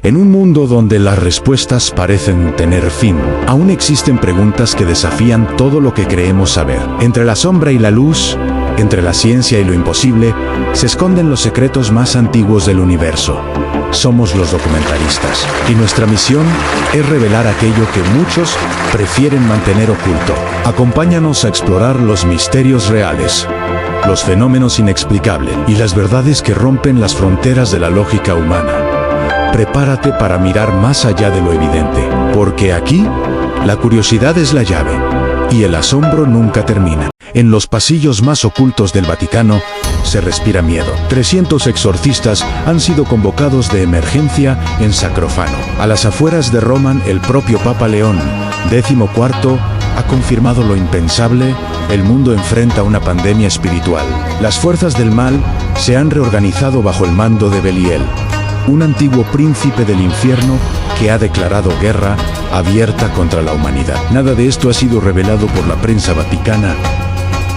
En un mundo donde las respuestas parecen tener fin, aún existen preguntas que desafían todo lo que creemos saber. Entre la sombra y la luz, entre la ciencia y lo imposible, se esconden los secretos más antiguos del universo. Somos los documentaristas, y nuestra misión es revelar aquello que muchos prefieren mantener oculto. Acompáñanos a explorar los misterios reales, los fenómenos inexplicables y las verdades que rompen las fronteras de la lógica humana. Prepárate para mirar más allá de lo evidente, porque aquí, la curiosidad es la llave, y el asombro nunca termina. En los pasillos más ocultos del Vaticano, se respira miedo. 300 exorcistas han sido convocados de emergencia en Sacrofano. A las afueras de Roma, el propio Papa León XIV ha confirmado lo impensable: el mundo enfrenta una pandemia espiritual. Las fuerzas del mal se han reorganizado bajo el mando de Beliel, un antiguo príncipe del infierno que ha declarado guerra abierta contra la humanidad. Nada de esto ha sido revelado por la prensa vaticana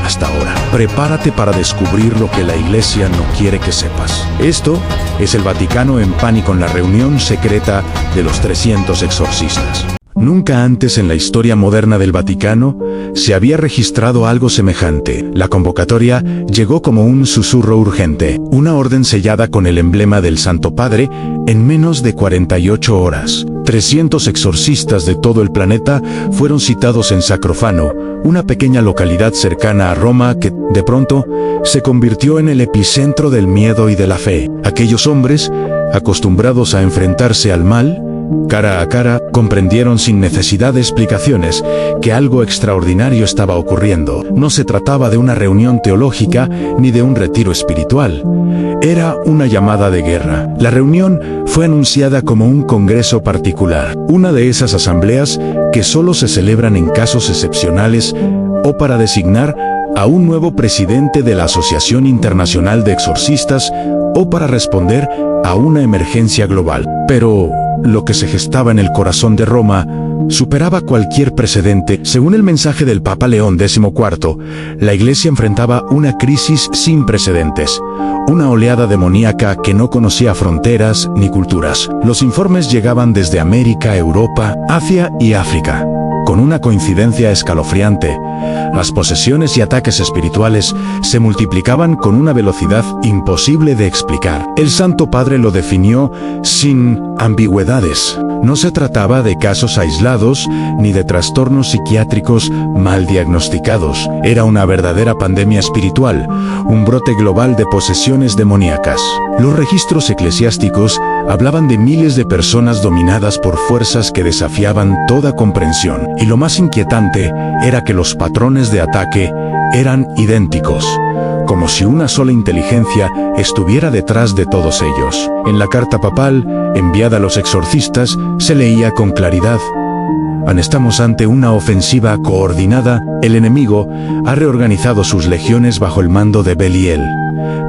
hasta ahora. Prepárate para descubrir lo que la Iglesia no quiere que sepas. Esto es el Vaticano en pánico en la reunión secreta de los 300 exorcistas. Nunca antes en la historia moderna del Vaticano se había registrado algo semejante. La convocatoria llegó como un susurro urgente, una orden sellada con el emblema del Santo Padre en menos de 48 horas. 300 exorcistas de todo el planeta fueron citados en Sacrofano, una pequeña localidad cercana a Roma que, de pronto, se convirtió en el epicentro del miedo y de la fe. Aquellos hombres, acostumbrados a enfrentarse al mal, cara a cara, comprendieron sin necesidad de explicaciones que algo extraordinario estaba ocurriendo. No se trataba de una reunión teológica ni de un retiro espiritual. Era una llamada de guerra. La reunión fue anunciada como un congreso particular, una de esas asambleas que solo se celebran en casos excepcionales o para designar a un nuevo presidente de la Asociación Internacional de Exorcistas o para responder a una emergencia global. Pero lo que se gestaba en el corazón de Roma superaba cualquier precedente. Según el mensaje del Papa León XIV, la Iglesia enfrentaba una crisis sin precedentes, una oleada demoníaca que no conocía fronteras ni culturas. Los informes llegaban desde América, Europa, Asia y África. Con una coincidencia escalofriante, las posesiones y ataques espirituales se multiplicaban con una velocidad imposible de explicar. El Santo Padre lo definió sin ambigüedades. No se trataba de casos aislados ni de trastornos psiquiátricos mal diagnosticados. Era una verdadera pandemia espiritual, un brote global de posesiones demoníacas. Los registros eclesiásticos hablaban de miles de personas dominadas por fuerzas que desafiaban toda comprensión. Y lo más inquietante era que los patrones de ataque eran idénticos, como si una sola inteligencia estuviera detrás de todos ellos. En la carta papal, enviada a los exorcistas, se leía con claridad: estamos ante una ofensiva coordinada. El enemigo ha reorganizado sus legiones bajo el mando de Beliel,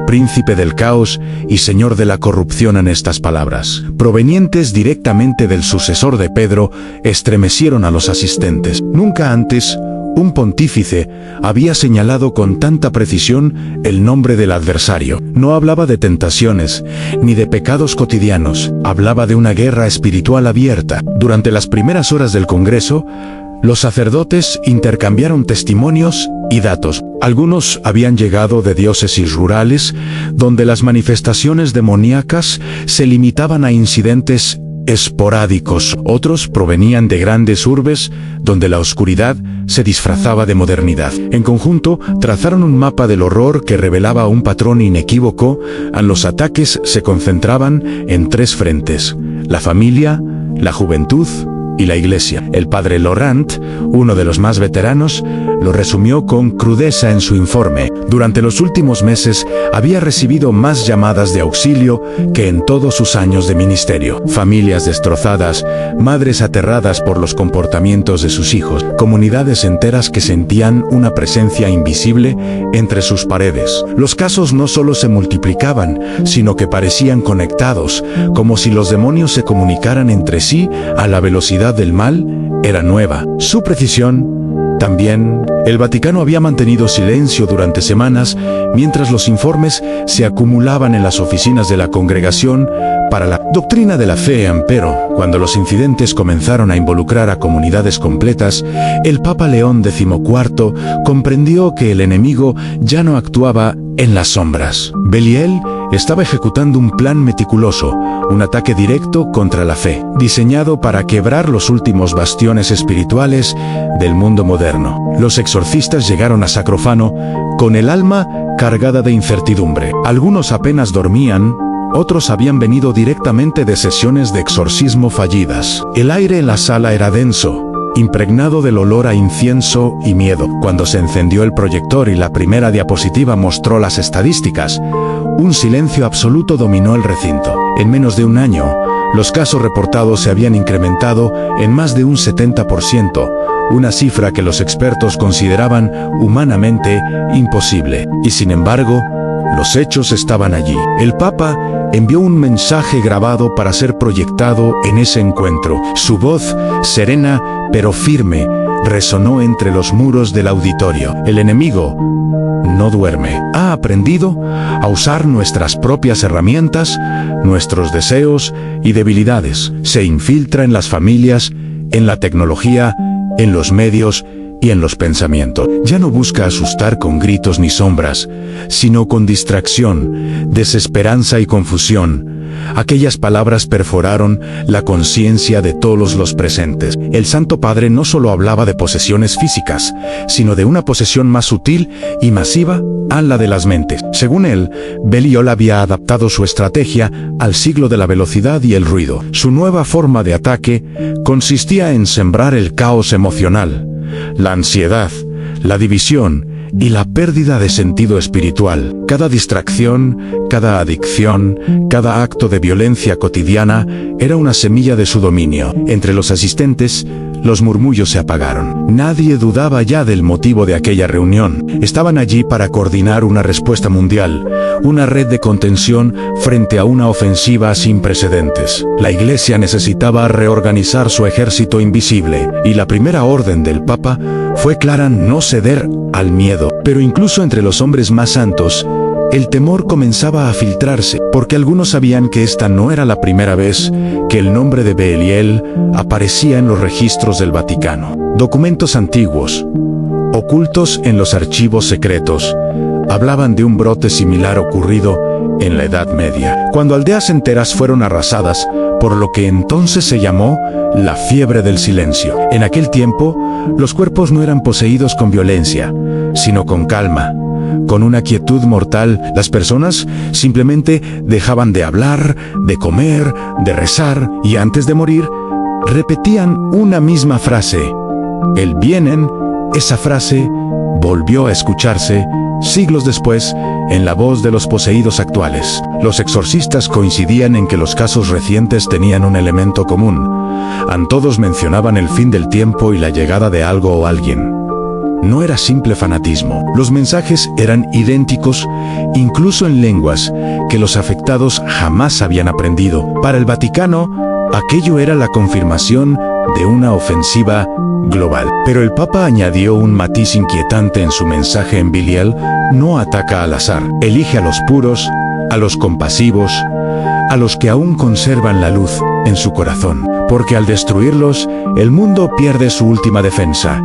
príncipe del caos y señor de la corrupción. En estas palabras, provenientes directamente del sucesor de Pedro, estremecieron a los asistentes. Nunca antes un pontífice había señalado con tanta precisión el nombre del adversario. No hablaba de tentaciones, ni de pecados cotidianos. Hablaba de una guerra espiritual abierta. Durante las primeras horas del Congreso, los sacerdotes intercambiaron testimonios y datos. Algunos habían llegado de diócesis rurales, donde las manifestaciones demoníacas se limitaban a incidentes esporádicos. Otros provenían de grandes urbes, donde la oscuridad se disfrazaba de modernidad. En conjunto, trazaron un mapa del horror que revelaba un patrón inequívoco. Los ataques se concentraban en tres frentes: la familia, la juventud y la Iglesia. El padre Laurent, uno de los más veteranos, lo resumió con crudeza en su informe: durante los últimos meses había recibido más llamadas de auxilio que en todos sus años de ministerio. Familias destrozadas, madres aterradas por los comportamientos de sus hijos, comunidades enteras que sentían una presencia invisible entre sus paredes. Los casos no solo se multiplicaban, sino que parecían conectados, como si los demonios se comunicaran entre sí a la velocidad del mal. Era nueva. Su precisión también. El Vaticano había mantenido silencio durante semanas, mientras los informes se acumulaban en las oficinas de la congregación para la doctrina de la fe. Empero, cuando los incidentes comenzaron a involucrar a comunidades completas, el Papa León XIV comprendió que el enemigo ya no actuaba en las sombras. Belial estaba ejecutando un plan meticuloso, un ataque directo contra la fe, diseñado para quebrar los últimos bastiones espirituales del mundo moderno. Los exorcistas llegaron a Sacrofano con el alma cargada de incertidumbre. Algunos apenas dormían, otros habían venido directamente de sesiones de exorcismo fallidas. El aire en la sala era denso, impregnado del olor a incienso y miedo. Cuando se encendió el proyector y la primera diapositiva mostró las estadísticas, un silencio absoluto dominó el recinto. En menos de un año, los casos reportados se habían incrementado en más de un 70%, una cifra que los expertos consideraban humanamente imposible. Y sin embargo, los hechos estaban allí. El Papa envió un mensaje grabado para ser proyectado en ese encuentro. Su voz, serena pero firme, resonó entre los muros del auditorio. El enemigo no duerme. Ha aprendido a usar nuestras propias herramientas, nuestros deseos y debilidades. Se infiltra en las familias, en la tecnología, en los medios y en los pensamientos. Ya no busca asustar con gritos ni sombras, sino con distracción, desesperanza y confusión. Aquellas palabras perforaron la conciencia de todos los presentes. El Santo Padre no solo hablaba de posesiones físicas, sino de una posesión más sutil y masiva, a la de las mentes. Según él, Belial había adaptado su estrategia al siglo de la velocidad y el ruido. Su nueva forma de ataque consistía en sembrar el caos emocional, la ansiedad, la división y la pérdida de sentido espiritual. Cada distracción, cada adicción, cada acto de violencia cotidiana era una semilla de su dominio. Entre los asistentes, los murmullos se apagaron. Nadie dudaba ya del motivo de aquella reunión. Estaban allí para coordinar una respuesta mundial, una red de contención frente a una ofensiva sin precedentes. La Iglesia necesitaba reorganizar su ejército invisible, y la primera orden del Papa fue clara: no ceder al miedo. Pero incluso entre los hombres más santos, el temor comenzaba a filtrarse, porque algunos sabían que esta no era la primera vez que el nombre de Belial aparecía en los registros del Vaticano. Documentos antiguos, ocultos en los archivos secretos, hablaban de un brote similar ocurrido en la Edad Media, cuando aldeas enteras fueron arrasadas por lo que entonces se llamó la fiebre del silencio. En aquel tiempo, los cuerpos no eran poseídos con violencia, sino con calma. Con una quietud mortal, las personas simplemente dejaban de hablar, de comer, de rezar, y antes de morir, repetían una misma frase. El vienen, esa frase, volvió a escucharse siglos después en la voz de los poseídos actuales. Los exorcistas coincidían en que los casos recientes tenían un elemento común. Todos mencionaban el fin del tiempo y la llegada de algo o alguien. No era simple fanatismo. Los mensajes eran idénticos, incluso en lenguas que los afectados jamás habían aprendido. Para el Vaticano, aquello era la confirmación de una ofensiva global. Pero el Papa añadió un matiz inquietante en su mensaje. En Belial no ataca al azar. Elige a los puros, a los compasivos, a los que aún conservan la luz en su corazón. Porque al destruirlos, el mundo pierde su última defensa.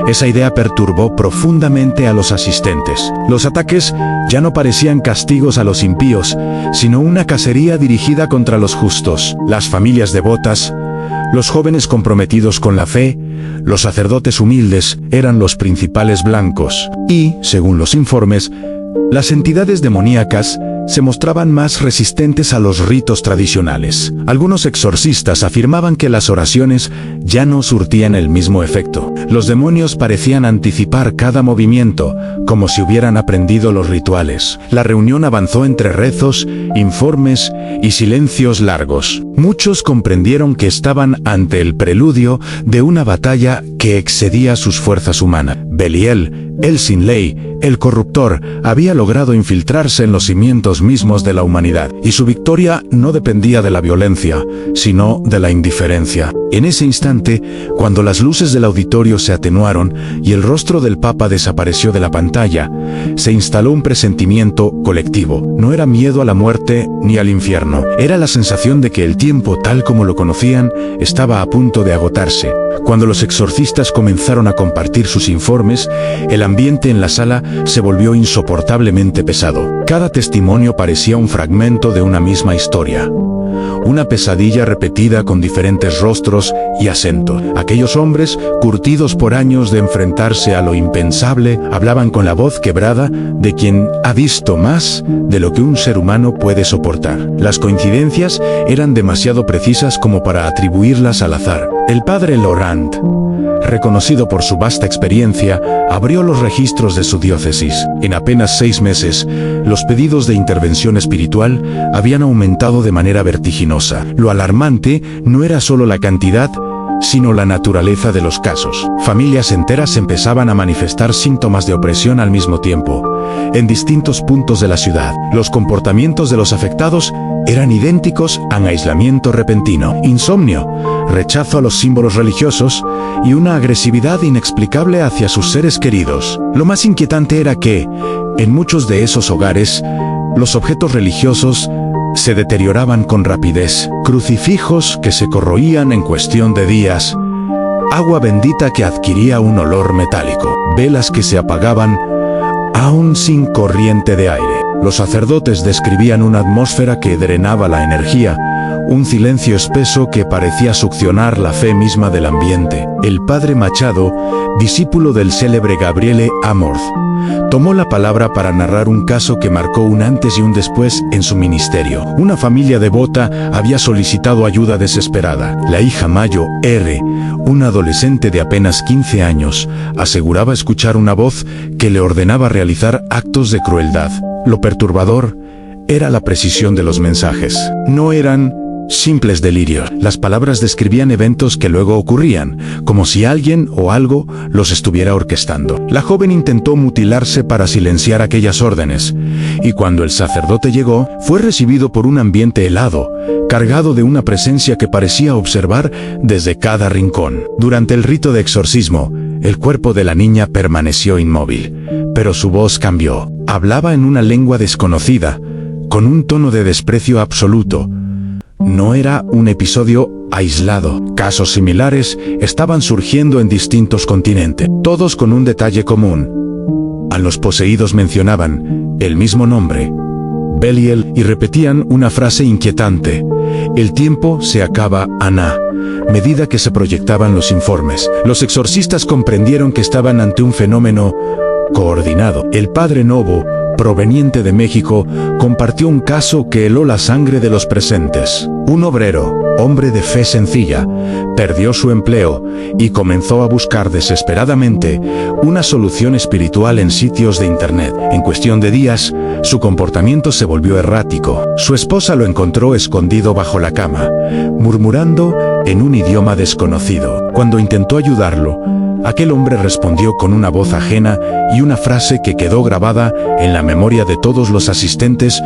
Esa idea perturbó profundamente a los asistentes. Los ataques ya no parecían castigos a los impíos, sino una cacería dirigida contra los justos. Las familias devotas, los jóvenes comprometidos con la fe, los sacerdotes humildes eran los principales blancos. Y, según los informes, las entidades demoníacas se mostraban más resistentes a los ritos tradicionales. Algunos exorcistas afirmaban que las oraciones ya no surtían el mismo efecto. Los demonios parecían anticipar cada movimiento, como si hubieran aprendido los rituales. La reunión avanzó entre rezos, informes y silencios largos. Muchos comprendieron que estaban ante el preludio de una batalla que excedía sus fuerzas humanas. Belial, el sin ley, el corruptor, había logrado infiltrarse en los cimientos mismos de la humanidad, y su victoria no dependía de la violencia, sino de la indiferencia. En ese instante, cuando las luces del auditorio se atenuaron y el rostro del Papa desapareció de la pantalla, se instaló un presentimiento colectivo. No era miedo a la muerte ni al infierno. Era la sensación de que el tiempo, tal como lo conocían, estaba a punto de agotarse. Cuando los exorcistas comenzaron a compartir sus informes, el ambiente en la sala se volvió insoportablemente pesado. Cada testimonio parecía un fragmento de una misma historia. Una pesadilla repetida con diferentes rostros y acentos. Aquellos hombres, curtidos por años de enfrentarse a lo impensable, hablaban con la voz quebrada de quien ha visto más de lo que un ser humano puede soportar. Las coincidencias eran demasiado precisas como para atribuirlas al azar. El padre Laurent, reconocido por su vasta experiencia, abrió los registros de su diócesis. En apenas 6 meses, los pedidos de intervención espiritual habían aumentado de manera vertiginosa. Lo alarmante no era solo la cantidad, sino la naturaleza de los casos. Familias enteras empezaban a manifestar síntomas de opresión al mismo tiempo. En distintos puntos de la ciudad, los comportamientos de los afectados eran idénticos a un aislamiento repentino, insomnio, rechazo a los símbolos religiosos y una agresividad inexplicable hacia sus seres queridos. Lo más inquietante era que, en muchos de esos hogares, los objetos religiosos se deterioraban con rapidez. Crucifijos que se corroían en cuestión de días, agua bendita que adquiría un olor metálico, velas que se apagaban aún sin corriente de aire. Los sacerdotes describían una atmósfera que drenaba la energía, un silencio espeso que parecía succionar la fe misma del ambiente. El padre Machado, discípulo del célebre Gabriele Amorth, tomó la palabra para narrar un caso que marcó un antes y un después en su ministerio. Una familia devota había solicitado ayuda desesperada. La hija Mayo R., una adolescente de apenas 15 años, aseguraba escuchar una voz que le ordenaba realizar actos de crueldad. Lo perturbador era la precisión de los mensajes. No eran simples delirios. Las palabras describían eventos que luego ocurrían, como si alguien o algo los estuviera orquestando. La joven intentó mutilarse para silenciar aquellas órdenes, y cuando el sacerdote llegó, fue recibido por un ambiente helado, cargado de una presencia que parecía observar desde cada rincón. Durante el rito de exorcismo, el cuerpo de la niña permaneció inmóvil, pero su voz cambió. Hablaba en una lengua desconocida, con un tono de desprecio absoluto. No era un episodio aislado. Casos similares estaban surgiendo en distintos continentes, todos con un detalle común. A los poseídos mencionaban el mismo nombre, Belial, y repetían una frase inquietante: el tiempo se acaba, Ana. Medida que se proyectaban los informes, los exorcistas comprendieron que estaban ante un fenómeno coordinado. El padre Novo, proveniente de México, compartió un caso que heló la sangre de los presentes. Un obrero, hombre de fe sencilla, perdió su empleo y comenzó a buscar desesperadamente una solución espiritual en sitios de internet. En cuestión de días, su comportamiento se volvió errático. Su esposa lo encontró escondido bajo la cama, murmurando en un idioma desconocido. Cuando intentó ayudarlo, aquel hombre respondió con una voz ajena y una frase que quedó grabada en la memoria de todos los asistentes: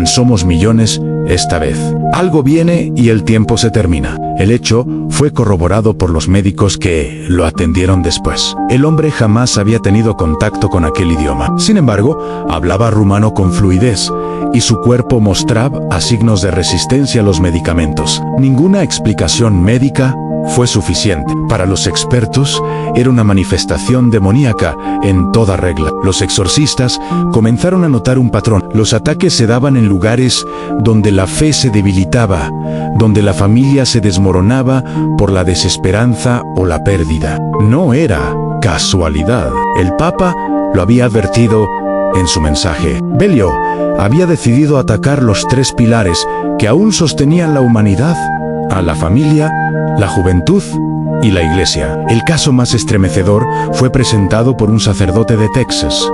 somos millones esta vez. Algo viene y el tiempo se termina. El hecho fue corroborado por los médicos que lo atendieron después. El hombre jamás había tenido contacto con aquel idioma. Sin embargo, hablaba rumano con fluidez y su cuerpo mostraba signos de resistencia a los medicamentos. Ninguna explicación médica fue suficiente. Para los expertos, era una manifestación demoníaca en toda regla. Los exorcistas comenzaron a notar un patrón. Los ataques se daban en lugares donde la fe se debilitaba, donde la familia se desmoronaba por la desesperanza o la pérdida. No era casualidad. El Papa lo había advertido en su mensaje. Belial había decidido atacar los 3 pilares que aún sostenían la humanidad: a la familia, la juventud y la iglesia. El caso más estremecedor fue presentado por un sacerdote de Texas.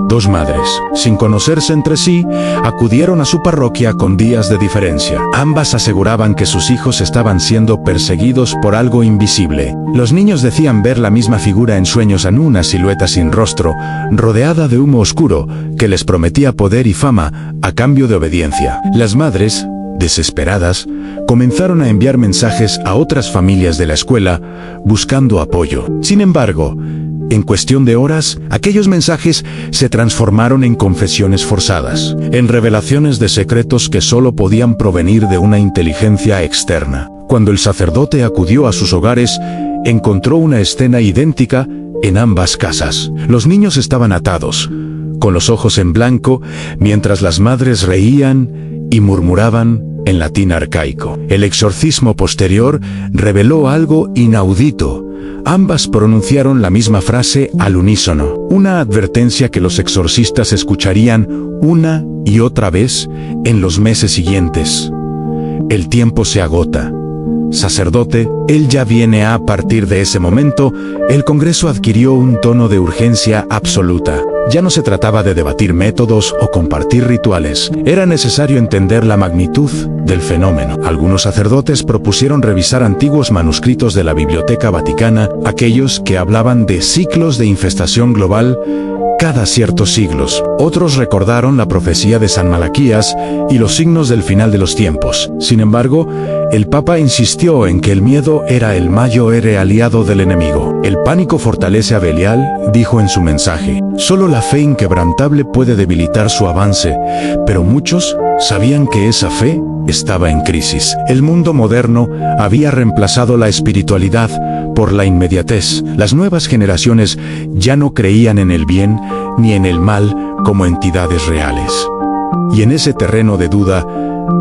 2 madres, sin conocerse entre sí, acudieron a su parroquia con días de diferencia. Ambas aseguraban que sus hijos estaban siendo perseguidos por algo invisible. Los niños decían ver la misma figura en sueños, en una silueta sin rostro, rodeada de humo oscuro, que les prometía poder y fama a cambio de obediencia. Las madres, desesperadas, comenzaron a enviar mensajes a otras familias de la escuela buscando apoyo. Sin embargo, En cuestión de horas, aquellos mensajes se transformaron en confesiones forzadas, en revelaciones de secretos que solo podían provenir de una inteligencia externa. Cuando el sacerdote acudió a sus hogares, encontró una escena idéntica en ambas casas. Los niños estaban atados, con los ojos en blanco, mientras las madres reían y murmuraban en latín arcaico. El exorcismo posterior reveló algo inaudito. Ambas pronunciaron la misma frase al unísono, una advertencia que los exorcistas escucharían una y otra vez en los meses siguientes. El tiempo se agota. Sacerdote, él ya viene. A partir de ese momento, el Congreso adquirió un tono de urgencia absoluta. Ya no se trataba de debatir métodos o compartir rituales. Era necesario entender la magnitud del fenómeno. Algunos sacerdotes propusieron revisar antiguos manuscritos de la Biblioteca Vaticana, aquellos que hablaban de ciclos de infestación global cada ciertos siglos. Otros recordaron la profecía de San Malaquías y los signos del final de los tiempos. Sin embargo, el Papa insistió en que el miedo era el mayor aliado del enemigo. El pánico fortalece a Belial, dijo en su mensaje. Solo la fe inquebrantable puede debilitar su avance, pero muchos sabían que esa fe estaba en crisis. El mundo moderno había reemplazado la espiritualidad por la inmediatez. Las nuevas generaciones ya no creían en el bien ni en el mal como entidades reales. Y en ese terreno de duda,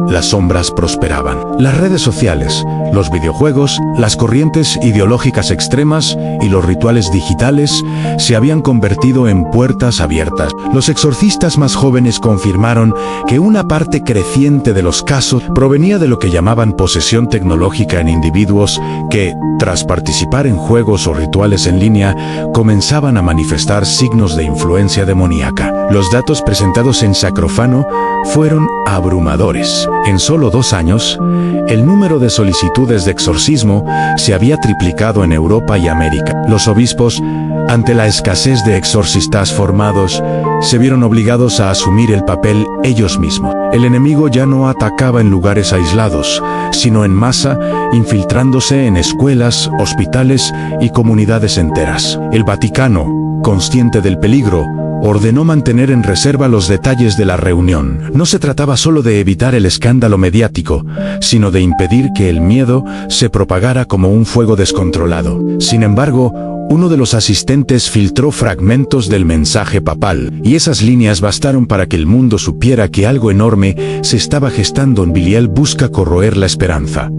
las sombras prosperaban. Las redes sociales, los videojuegos, las corrientes ideológicas extremas y los rituales digitales se habían convertido en puertas abiertas. Los exorcistas más jóvenes confirmaron que una parte creciente de los casos provenía de lo que llamaban posesión tecnológica en individuos que, tras participar en juegos o rituales en línea, comenzaban a manifestar signos de influencia demoníaca. Los datos presentados en Sacrofano fueron abrumadores. En solo 2 años, el número de solicitudes de exorcismo se había triplicado en Europa y América. Los obispos, ante la escasez de exorcistas formados, se vieron obligados a asumir el papel ellos mismos. El enemigo ya no atacaba en lugares aislados, sino en masa, infiltrándose en escuelas, hospitales y comunidades enteras. El Vaticano, consciente del peligro, ordenó mantener en reserva los detalles de la reunión. No se trataba solo de evitar el escándalo mediático, sino de impedir que el miedo se propagara como un fuego descontrolado. Sin embargo, uno de los asistentes filtró fragmentos del mensaje papal, y esas líneas bastaron para que el mundo supiera que algo enorme se estaba gestando. Belial busca corroer la esperanza.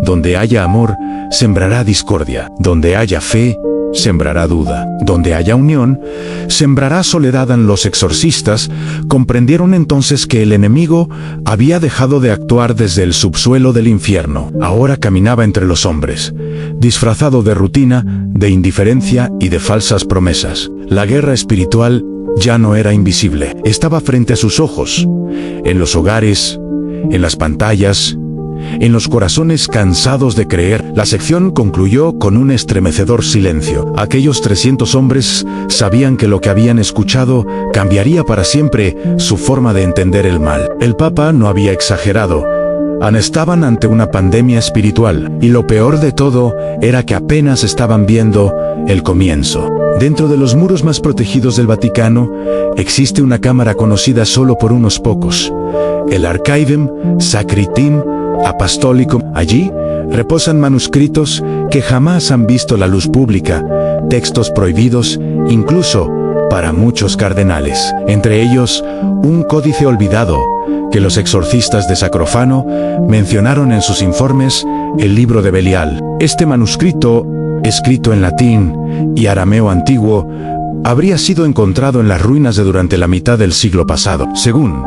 Donde haya amor, sembrará discordia. Donde haya fe, sembrará duda. Donde haya unión, sembrará soledad. Los exorcistas comprendieron entonces que el enemigo había dejado de actuar desde el subsuelo del infierno. Ahora caminaba entre los hombres, disfrazado de rutina, de indiferencia y de falsas promesas. La guerra espiritual ya no era invisible. Estaba frente a sus ojos, en los hogares, en las pantallas, en los corazones cansados de creer. La sección concluyó con un estremecedor silencio. Aquellos 300 hombres sabían que lo que habían escuchado cambiaría para siempre su forma de entender el mal. El Papa no había exagerado. Estaban ante una pandemia espiritual, y lo peor de todo era que apenas estaban viendo el comienzo. Dentro de los muros más protegidos del Vaticano existe una cámara conocida solo por unos pocos, el Archivium Sacratum Apostolicum. Allí reposan manuscritos que jamás han visto la luz pública, textos prohibidos, incluso para muchos cardenales. Entre ellos, un códice olvidado que los exorcistas de Sacrofano mencionaron en sus informes, el libro de Belial. Este manuscrito, escrito en latín y arameo antiguo, habría sido encontrado en las ruinas de durante la mitad del siglo pasado. Según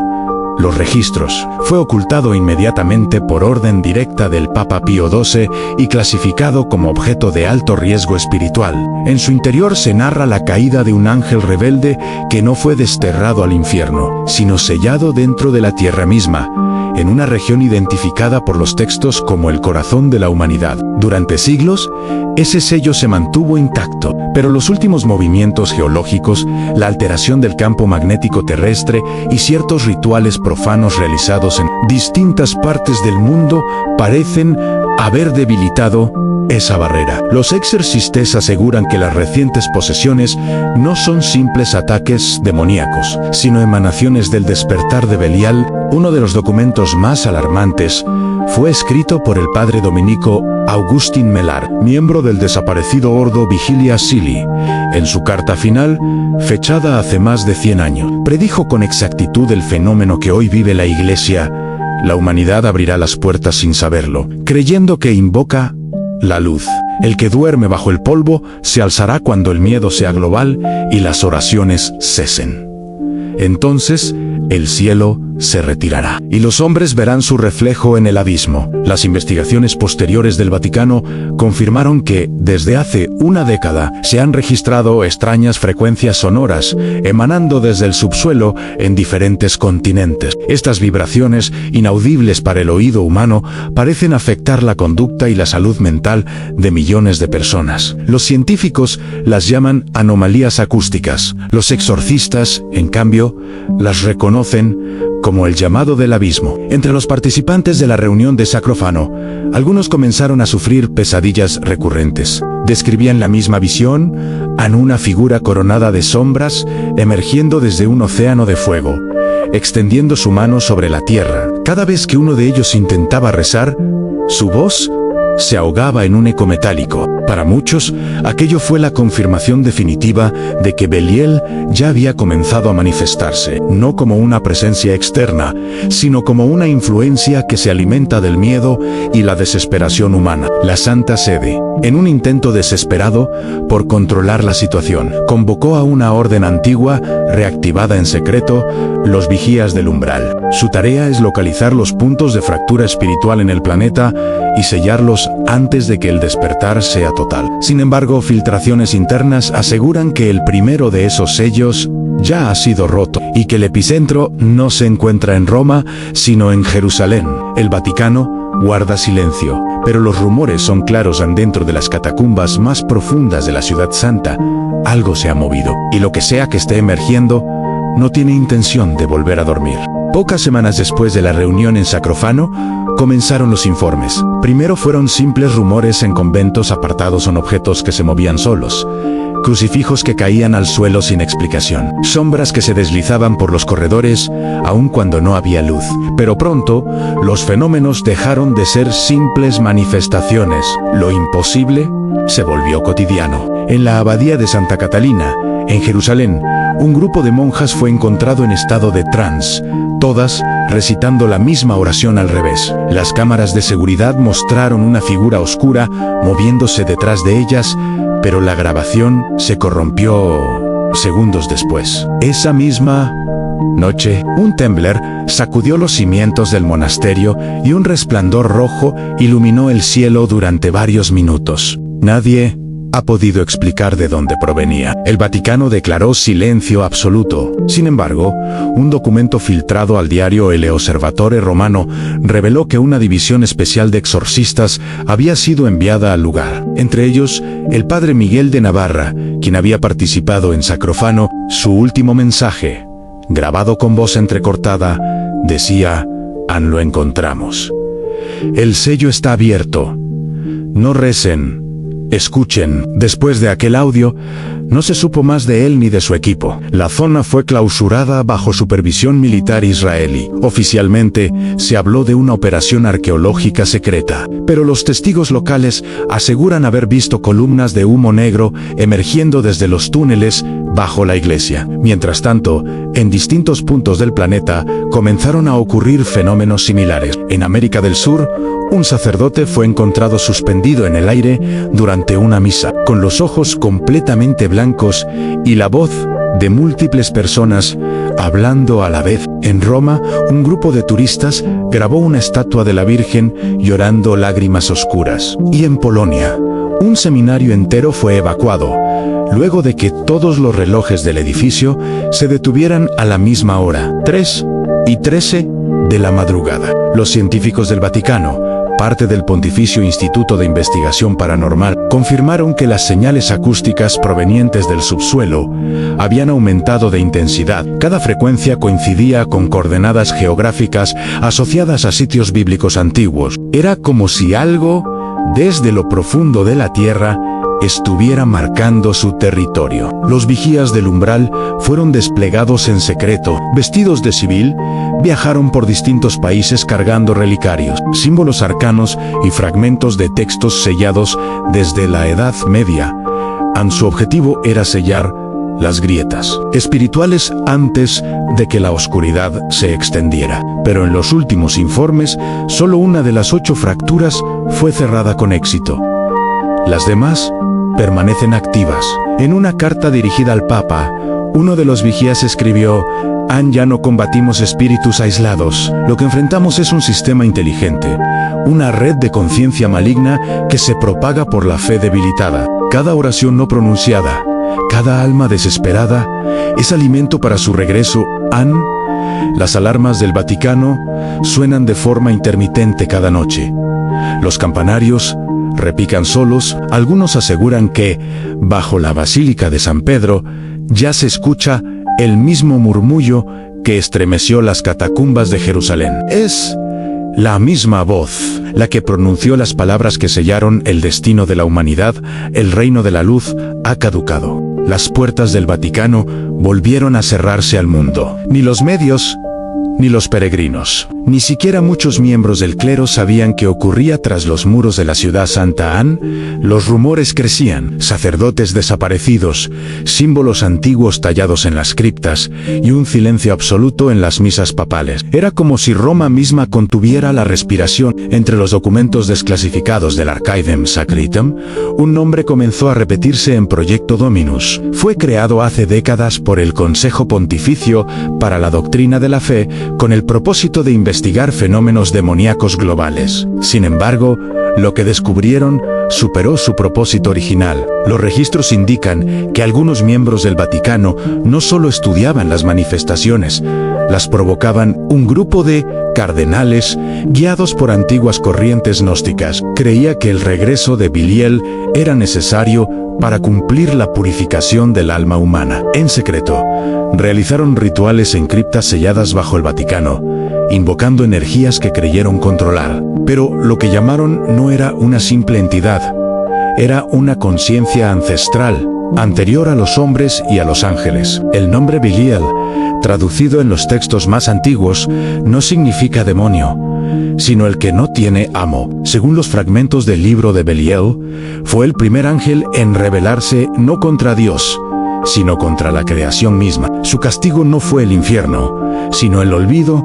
los registros, fue ocultado inmediatamente por orden directa del Papa Pío XII y clasificado como objeto de alto riesgo espiritual. En su interior se narra la caída de un ángel rebelde que no fue desterrado al infierno, sino sellado dentro de la tierra misma, en una región identificada por los textos como el corazón de la humanidad. Durante siglos, ese sello se mantuvo intacto, pero los últimos movimientos geológicos, la alteración del campo magnético terrestre y ciertos rituales profanos realizados en distintas partes del mundo parecen haber debilitado esa barrera. Los exorcistas aseguran que las recientes posesiones no son simples ataques demoníacos, sino emanaciones del despertar de Belial. Uno de los documentos más alarmantes fue escrito por el padre dominico Augustin Melar, miembro del desaparecido ordo Vigilia Sili. En su carta final, fechada hace más de 100 años, predijo con exactitud el fenómeno que hoy vive la Iglesia. La humanidad abrirá las puertas sin saberlo, creyendo que invoca la luz. El que duerme bajo el polvo se alzará cuando el miedo sea global y las oraciones cesen. Entonces, el cielo se retirará y los hombres verán su reflejo en el abismo. Las investigaciones posteriores del Vaticano confirmaron que, desde hace una década, se han registrado extrañas frecuencias sonoras emanando desde el subsuelo en diferentes continentes. Estas vibraciones, inaudibles para el oído humano, parecen afectar la conducta y la salud mental de millones de personas. Los científicos las llaman anomalías acústicas. Los exorcistas, en cambio, las reconocen como el llamado del abismo. Entre los participantes de la reunión de Sacrófano, algunos comenzaron a sufrir pesadillas recurrentes. Describían la misma visión, en una figura coronada de sombras, emergiendo desde un océano de fuego, extendiendo su mano sobre la tierra. Cada vez que uno de ellos intentaba rezar, su voz se ahogaba en un eco metálico. Para muchos, aquello fue la confirmación definitiva de que Belial ya había comenzado a manifestarse, no como una presencia externa, sino como una influencia que se alimenta del miedo y la desesperación humana. La Santa Sede, en un intento desesperado por controlar la situación, convocó a una orden antigua, reactivada en secreto, los vigías del umbral. Su tarea es localizar los puntos de fractura espiritual en el planeta y sellarlos antes de que el despertar sea total. Sin embargo, filtraciones internas aseguran que el primero de esos sellos ya ha sido roto y que el epicentro no se encuentra en Roma, sino en Jerusalén. El Vaticano guarda silencio, pero los rumores son claros. Dentro de las catacumbas más profundas de la Ciudad Santa, algo se ha movido, y lo que sea que esté emergiendo no tiene intención de volver a dormir. Pocas semanas después de la reunión en Sacrófano, comenzaron los informes. Primero fueron simples rumores en conventos apartados o objetos que se movían solos, crucifijos que caían al suelo sin explicación, sombras que se deslizaban por los corredores aun cuando no había luz. Pero pronto, los fenómenos dejaron de ser simples manifestaciones. Lo imposible se volvió cotidiano. En la abadía de Santa Catalina, en Jerusalén, un grupo de monjas fue encontrado en estado de trance, todas recitando la misma oración al revés. Las cámaras de seguridad mostraron una figura oscura moviéndose detrás de ellas, pero la grabación se corrompió segundos después. Esa misma noche, un temblor sacudió los cimientos del monasterio y un resplandor rojo iluminó el cielo durante varios minutos. Nadie ha podido explicar de dónde provenía. El Vaticano declaró silencio absoluto. Sin embargo, un documento filtrado al diario El Osservatore Romano reveló que una división especial de exorcistas había sido enviada al lugar. Entre ellos, el padre Miguel de Navarra, quien había participado en Sacrófano. Su último mensaje, grabado con voz entrecortada, decía: lo encontramos. El sello está abierto. No recen. Escuchen. Después de aquel audio, no se supo más de él ni de su equipo. La zona fue clausurada bajo supervisión militar israelí. Oficialmente, se habló de una operación arqueológica secreta, pero los testigos locales aseguran haber visto columnas de humo negro emergiendo desde los túneles bajo la iglesia. Mientras tanto, en distintos puntos del planeta comenzaron a ocurrir fenómenos similares. En América del Sur, un sacerdote fue encontrado suspendido en el aire durante una misa, con los ojos completamente blancos y la voz de múltiples personas hablando a la vez. En Roma, un grupo de turistas grabó una estatua de la Virgen llorando lágrimas oscuras. Y en Polonia, un seminario entero fue evacuado, luego de que todos los relojes del edificio se detuvieran a la misma hora, 3:13 de la madrugada. Los científicos del Vaticano, parte del Pontificio Instituto de Investigación Paranormal, confirmaron que las señales acústicas provenientes del subsuelo habían aumentado de intensidad. Cada frecuencia coincidía con coordenadas geográficas asociadas a sitios bíblicos antiguos. Era como si algo desde lo profundo de la tierra, estuviera marcando su territorio. Los vigías del umbral fueron desplegados en secreto, vestidos de civil, viajaron por distintos países cargando relicarios, símbolos arcanos y fragmentos de textos sellados desde la Edad Media. Su objetivo era sellar las grietas espirituales antes de que la oscuridad se extendiera. Pero en los últimos informes, solo una de las 8 fracturas fue cerrada con éxito. Las demás permanecen activas. En una carta dirigida al Papa, uno de los vigías escribió: ya no combatimos espíritus aislados. Lo que enfrentamos es un sistema inteligente, una red de conciencia maligna que se propaga por la fe debilitada. Cada oración no pronunciada, cada alma desesperada, es alimento para su regreso. Las alarmas del Vaticano suenan de forma intermitente cada noche. Los campanarios repican solos. Algunos aseguran que, bajo la Basílica de San Pedro, ya se escucha el mismo murmullo que estremeció las catacumbas de Jerusalén. Es la misma voz la que pronunció las palabras que sellaron el destino de la humanidad. El reino de la luz ha caducado. Las puertas del Vaticano volvieron a cerrarse al mundo. Ni los medios, ni los peregrinos, ni siquiera muchos miembros del clero sabían qué ocurría tras los muros de la ciudad santa. Los rumores crecían: sacerdotes desaparecidos, símbolos antiguos tallados en las criptas y un silencio absoluto en las misas papales. Era como si Roma misma contuviera la respiración. Entre los documentos desclasificados del Archive Sacratum, un nombre comenzó a repetirse en Proyecto Dominus. Fue creado hace décadas por el Consejo Pontificio para la Doctrina de la Fe, con el propósito de investigar fenómenos demoníacos globales. Sin embargo, lo que descubrieron superó su propósito original. Los registros indican que algunos miembros del Vaticano no solo estudiaban las manifestaciones, las provocaban. Un grupo de cardenales, guiados por antiguas corrientes gnósticas, creía que el regreso de Belial era necesario para cumplir la purificación del alma humana. En secreto, realizaron rituales en criptas selladas bajo el Vaticano, invocando energías que creyeron controlar. Pero lo que llamaron no era una simple entidad, era una conciencia ancestral, anterior a los hombres y a los ángeles. El nombre Belial, traducido en los textos más antiguos, no significa demonio, sino el que no tiene amo. Según los fragmentos del libro de Belial, fue el primer ángel en rebelarse no contra Dios, sino contra la creación misma. Su castigo no fue el infierno, sino el olvido.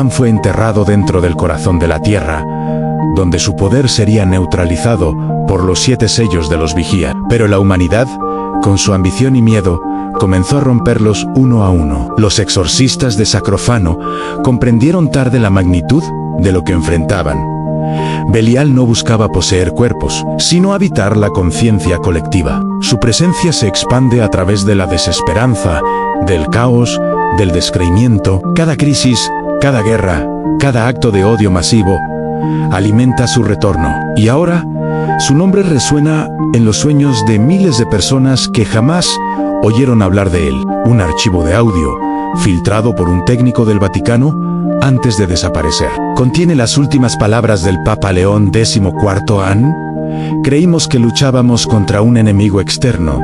Fue enterrado dentro del corazón de la tierra, donde su poder sería neutralizado por los 7 sellos de los vigías. Pero la humanidad, con su ambición y miedo, comenzó a romperlos uno a uno. Los exorcistas de Sacrofano comprendieron tarde la magnitud de lo que enfrentaban. Belial no buscaba poseer cuerpos, sino habitar la conciencia colectiva. Su presencia se expande a través de la desesperanza, del caos, del descreimiento. Cada crisis, cada guerra, cada acto de odio masivo alimenta su retorno. Y ahora, su nombre resuena en los sueños de miles de personas que jamás oyeron hablar de él. Un archivo de audio, filtrado por un técnico del Vaticano antes de desaparecer, contiene las últimas palabras del Papa León XIV. Creímos que luchábamos contra un enemigo externo,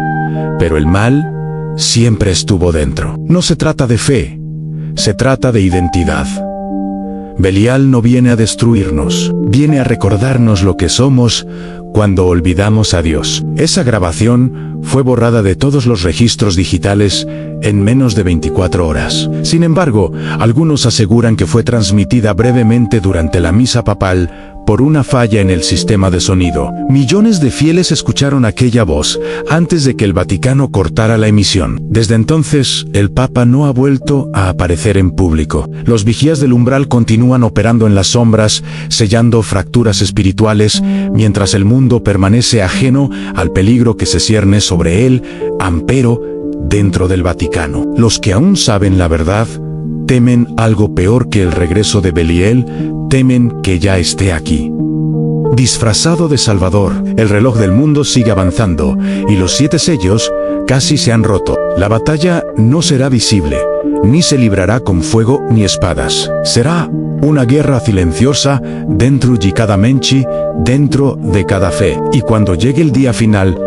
pero el mal siempre estuvo dentro. No se trata de fe, se trata de identidad. Belial no viene a destruirnos, viene a recordarnos lo que somos cuando olvidamos a Dios. Esa grabación fue borrada de todos los registros digitales en menos de 24 horas. Sin embargo, algunos aseguran que fue transmitida brevemente durante la misa papal por una falla en el sistema de sonido. Millones de fieles escucharon aquella voz antes de que el Vaticano cortara la emisión. Desde entonces, el Papa no ha vuelto a aparecer en público. Los vigías del umbral continúan operando en las sombras, sellando fracturas espirituales, mientras el mundo permanece ajeno al peligro que se cierne sobre él, pero dentro del Vaticano, los que aún saben la verdad temen algo peor que el regreso de Belial, temen que ya esté aquí. Disfrazado de Salvador, el reloj del mundo sigue avanzando y los 7 sellos casi se han roto. La batalla no será visible, ni se librará con fuego ni espadas. Será Una guerra silenciosa dentro de cada mente, dentro de cada fe. Y cuando llegue el día final,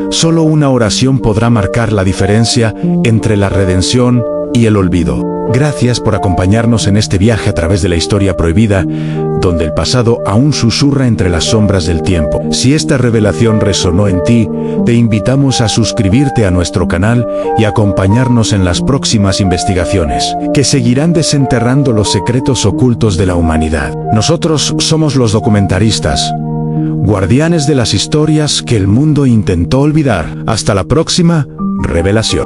solo una oración podrá marcar la diferencia entre la redención y el olvido. Gracias por acompañarnos en este viaje a través de la historia prohibida, donde el pasado aún susurra entre las sombras del tiempo. Si esta revelación resonó en ti, te invitamos a suscribirte a nuestro canal y acompañarnos en las próximas investigaciones, que seguirán desenterrando los secretos ocultos de la humanidad. Nosotros somos los documentaristas, guardianes de las historias que el mundo intentó olvidar. Hasta la próxima revelación.